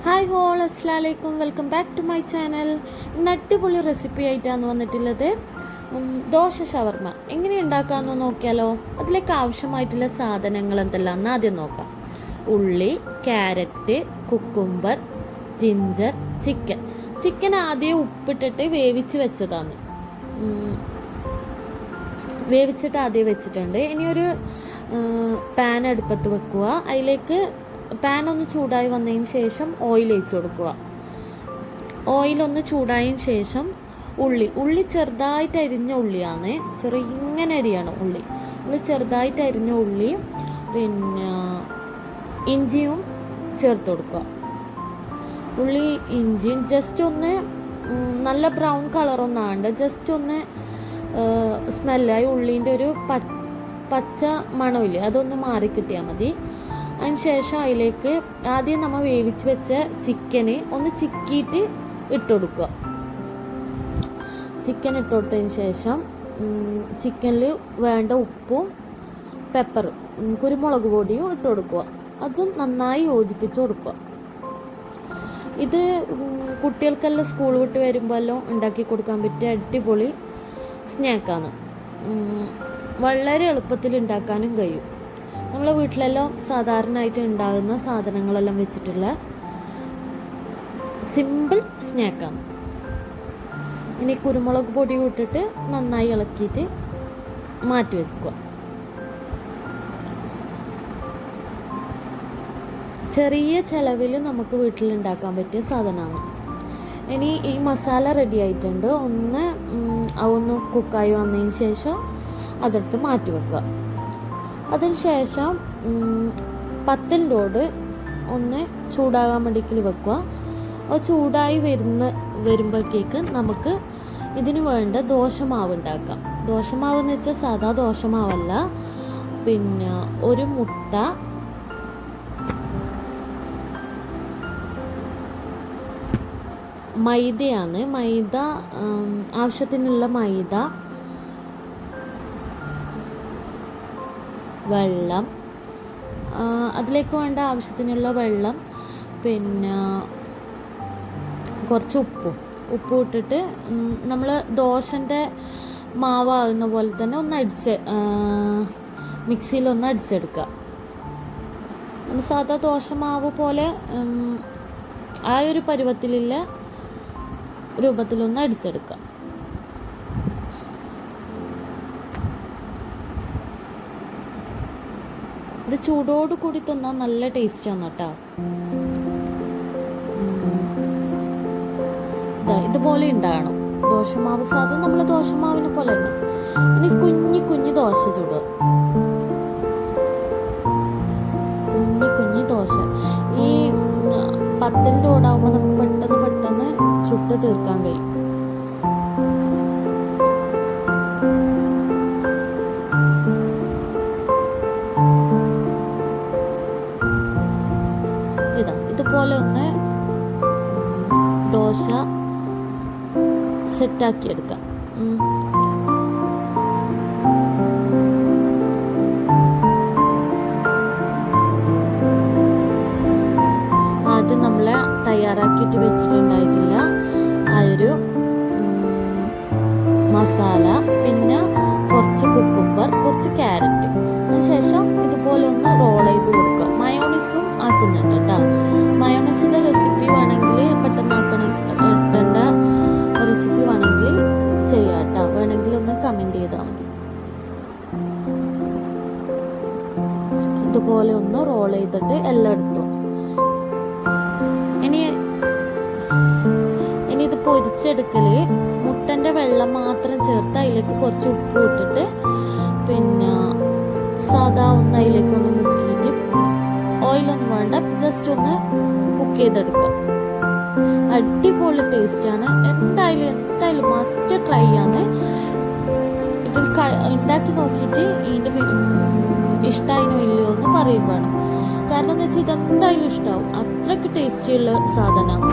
Hi all, അസ്സലാമു അലൈക്കും. Welcome back to my channel. ഇന്ന് അടിപൊളി റെസിപ്പി ആയിട്ടാണ് വന്നിട്ടുള്ളത്. ദോശ ഷവർമ എങ്ങനെ ഉണ്ടാക്കാമെന്ന് നോക്കിയാലോ. അതിലേക്ക് ആവശ്യമായിട്ടുള്ള സാധനങ്ങൾ എന്തെല്ലാമെന്ന് ആദ്യം നോക്കാം. ഉള്ളി, ക്യാരറ്റ്, കുക്കുംബർ, ജിഞ്ചർ, ചിക്കൻ ആദ്യം ഉപ്പിട്ടിട്ട് വേവിച്ചിട്ട് ആദ്യം വെച്ചിട്ടുണ്ട്. ഇനിയൊരു പാൻ അടുപ്പത്ത് വെക്കുക. അതിലേക്ക് പാൻ ഒന്ന് ചൂടായി വന്നതിന് ശേഷം ഓയിൽ ഒഴിച്ച് കൊടുക്കുക. ഓയിലൊന്ന് ചൂടായതിന് ശേഷം ഉള്ളി ചെറുതായിട്ട് അരിഞ്ഞ ഉള്ളിയാണ്, ഇങ്ങനെ അരിയാണ് ഉള്ളി ചെറുതായിട്ട് അരിഞ്ഞ ഉള്ളി, പിന്നെ ഇഞ്ചിയും ചേർത്ത് കൊടുക്കുക. ഇഞ്ചിയും ജസ്റ്റ് ഒന്ന് നല്ല ബ്രൗൺ കളറൊന്നും ആണ്ട്, ജസ്റ്റ് ഒന്ന് സ്മെല്ലായി ഉള്ളീൻ്റെ ഒരു പച്ച മണമില്ലേ അതൊന്ന് മാറിക്കിട്ടിയാൽ മതി. അതിനുശേഷം അതിലേക്ക് ആദ്യം നമ്മൾ വേവിച്ച് വെച്ച ചിക്കന് ഒന്ന് ചിക്കിയിട്ട് ഇട്ടുകൊടുക്കുക. ചിക്കൻ ഇട്ട് കൊടുത്തതിന് ശേഷം ചിക്കനിൽ വേണ്ട ഉപ്പും പെപ്പറും കുരുമുളക് പൊടിയും ഇട്ട് കൊടുക്കുക. അതും നന്നായി യോജിപ്പിച്ച് കൊടുക്കുക. ഇത് കുട്ടികൾക്കെല്ലാം സ്കൂൾ വിട്ട് വരുമ്പോഴെല്ലാം ഉണ്ടാക്കി കൊടുക്കാൻ പറ്റിയ അടിപൊളി സ്നാക്കാണ്. വളരെ എളുപ്പത്തിൽ ഉണ്ടാക്കാനും കഴിയും. നമ്മളെ വീട്ടിലെല്ലാം സാധാരണയായിട്ട് ഉണ്ടാകുന്ന സാധനങ്ങളെല്ലാം വെച്ചിട്ടുള്ള സിമ്പിൾ സ്നാക്കാണ്. ഇനി കുരുമുളക് പൊടി ഇട്ടിട്ട് നന്നായി ഇളക്കിയിട്ട് മാറ്റി വെക്കുക. ചെറിയ ചിലവിൽ നമുക്ക് വീട്ടിലുണ്ടാക്കാൻ പറ്റിയ സാധനമാണ്. ഇനി ഈ മസാല റെഡി ആയിട്ടുണ്ട്. ഒന്ന് കുക്കായി വന്നതിന് ശേഷം അതെടുത്ത് മാറ്റി വെക്കുക. അതിനുശേഷം പത്തിലോട് ഒന്ന് ചൂടാകാൻ വേണ്ടിയിട്ട് വെക്കുക. അത് ചൂടായി വരുമ്പോഴേക്ക് നമുക്ക് ഇതിന് വേണ്ട ദോശമാവ് ഉണ്ടാക്കാം. ദോശമാവ് എന്ന് വെച്ചാൽ സാധാ ദോശമാവല്ല, പിന്നെ ഒരു മുട്ട, മൈദയാണ്. ആവശ്യത്തിനുള്ള മൈദ, വെള്ളം, അതിലേക്ക് വേണ്ട ആവശ്യത്തിനുള്ള വെള്ളം, പിന്നെ കുറച്ച് ഉപ്പും ഇട്ടിട്ട് നമ്മൾ ദോശൻ്റെ മാവാകുന്ന പോലെ തന്നെ മിക്സിയിലൊന്ന് അടിച്ചെടുക്കുക. നമ്മൾ സാധാ ദോശമാവ് പോലെ ആ ഒരു പരുവത്തിലുള്ള രൂപത്തിലൊന്ന് അടിച്ചെടുക്കുക. ഇത് ചൂടോട് കൂടി തിന്നാൽ നല്ല ടേസ്റ്റാണ് കേട്ടോ. ഇതുപോലെ ഉണ്ടാകണം ദോശമാവ്. സാധാരണ നമ്മൾ ദോശമാവിനെ പോലെ തന്നെ. ഇനി കുഞ്ഞി ദോശ ചൂടുക. കുഞ്ഞി ദോശ ഈ പത്തിൻ്റെ ഓടാകുമ്പോൾ നമുക്ക് പെട്ടെന്ന് ചുട്ട് തീർക്കാൻ കഴിയും. ഇതുപോലെ ഒന്ന് ദോശ സെറ്റാക്കി എടുക്കാം. ആദ്യം നമ്മൾ തയ്യാറാക്കിയിട്ട് വെച്ചിട്ടുണ്ടായിട്ടില്ല ആ ഒരു മസാല, പിന്നെ കുറച്ച് കുക്കുംബർ, കുറച്ച് ക്യാരറ്റ്. അതിനുശേഷം ഇതുപോലെ ഒന്ന് റോൾ ചെയ്ത് കൊടുക്കുക. മയോണൈസും ആക്കുന്നുണ്ട് കേട്ടോ. മയോണൈസിൻ്റെ റെസിപ്പി വേണമെങ്കിൽ പെട്ടെന്ന് ഇടേണ്ട റെസിപ്പി വേണമെങ്കിൽ ചെയ്യാം കേട്ടോ. വേണമെങ്കിൽ ഒന്ന് കമൻറ്റ് ചെയ്താൽ മതി. ഇതുപോലെ ഒന്ന് റോൾ ചെയ്തിട്ട് എല്ലായിടത്തും. ഇനി ഇത് പൊരിച്ചെടുക്കൽ മുട്ടൻ്റെ വെള്ളം മാത്രം ചേർത്ത് അതിലേക്ക് കുറച്ച് ഉപ്പ് ഇട്ടിട്ട് പിന്നെ സാധാ ഒന്ന് അതിലേക്കൊന്ന് മുക്കിയിട്ട് ഓയിലൊന്നും വേണ്ട, ജസ്റ്റ് ഒന്ന് കുക്ക് ചെയ്തെടുക്കുക. അടിപൊളി ടേസ്റ്റാണ്. എന്തായാലും മസ്റ്റ് ട്രൈ ആണ്. ഇത് ഉണ്ടാക്കി നോക്കിയിട്ട് ഇതിൻ്റെ ഇഷ്ടമായിനോ ഇല്ലയോ എന്ന് പറയും വേണം. കാരണം എന്ന് വെച്ചാൽ ഇതെന്തായാലും ഇഷ്ടമാവും. അത്രയ്ക്ക് ടേസ്റ്റിയുള്ള സാധനമാണ്.